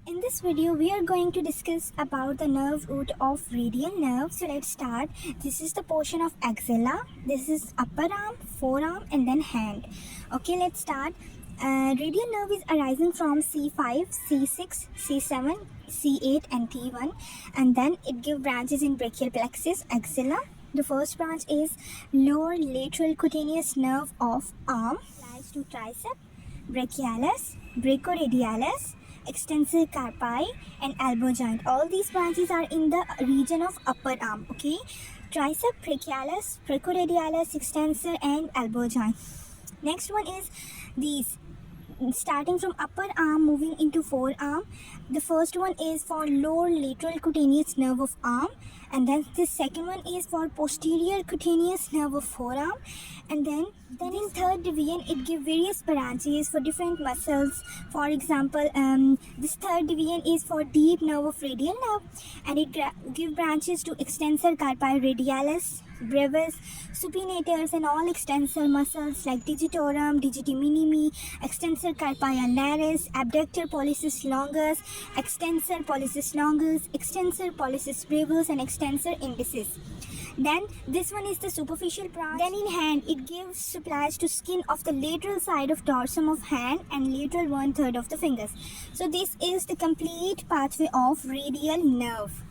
In this video, we are going to discuss about the nerve root of radial nerve. So let's start. This is the portion of axilla. This is upper arm, forearm, and then hand. Okay, let's start. Radial nerve is arising from C5, C6, C7, C8, and T1, and then it gives branches in brachial plexus, axilla. The first branch is lower lateral cutaneous nerve of arm, applies to tricep, brachialis, brachioradialis, extensor carpi, and elbow joint. All these branches are in the region of upper arm. Okay, tricep, brachialis, brachioradialis, extensor, and elbow joint. Next one is these, starting from upper arm moving into forearm. The first one is for lower lateral cutaneous nerve of arm, and then the second one is for posterior cutaneous nerve of forearm, and then in third division it gives various branches for different muscles. For example, this third division is for deep nerve of radial nerve, and it gives branches to extensor carpi radialis, brevis, supinators, and all extensor muscles like digitorum, digiti minimi, extensor carpi ulnaris, abductor pollicis longus, extensor pollicis longus, extensor pollicis brevis, and extensor indicis. Then this one is the superficial branch. Then in hand, it gives supplies to skin of the lateral side of dorsum of hand and lateral 1/3 of the fingers. So this is the complete pathway of radial nerve.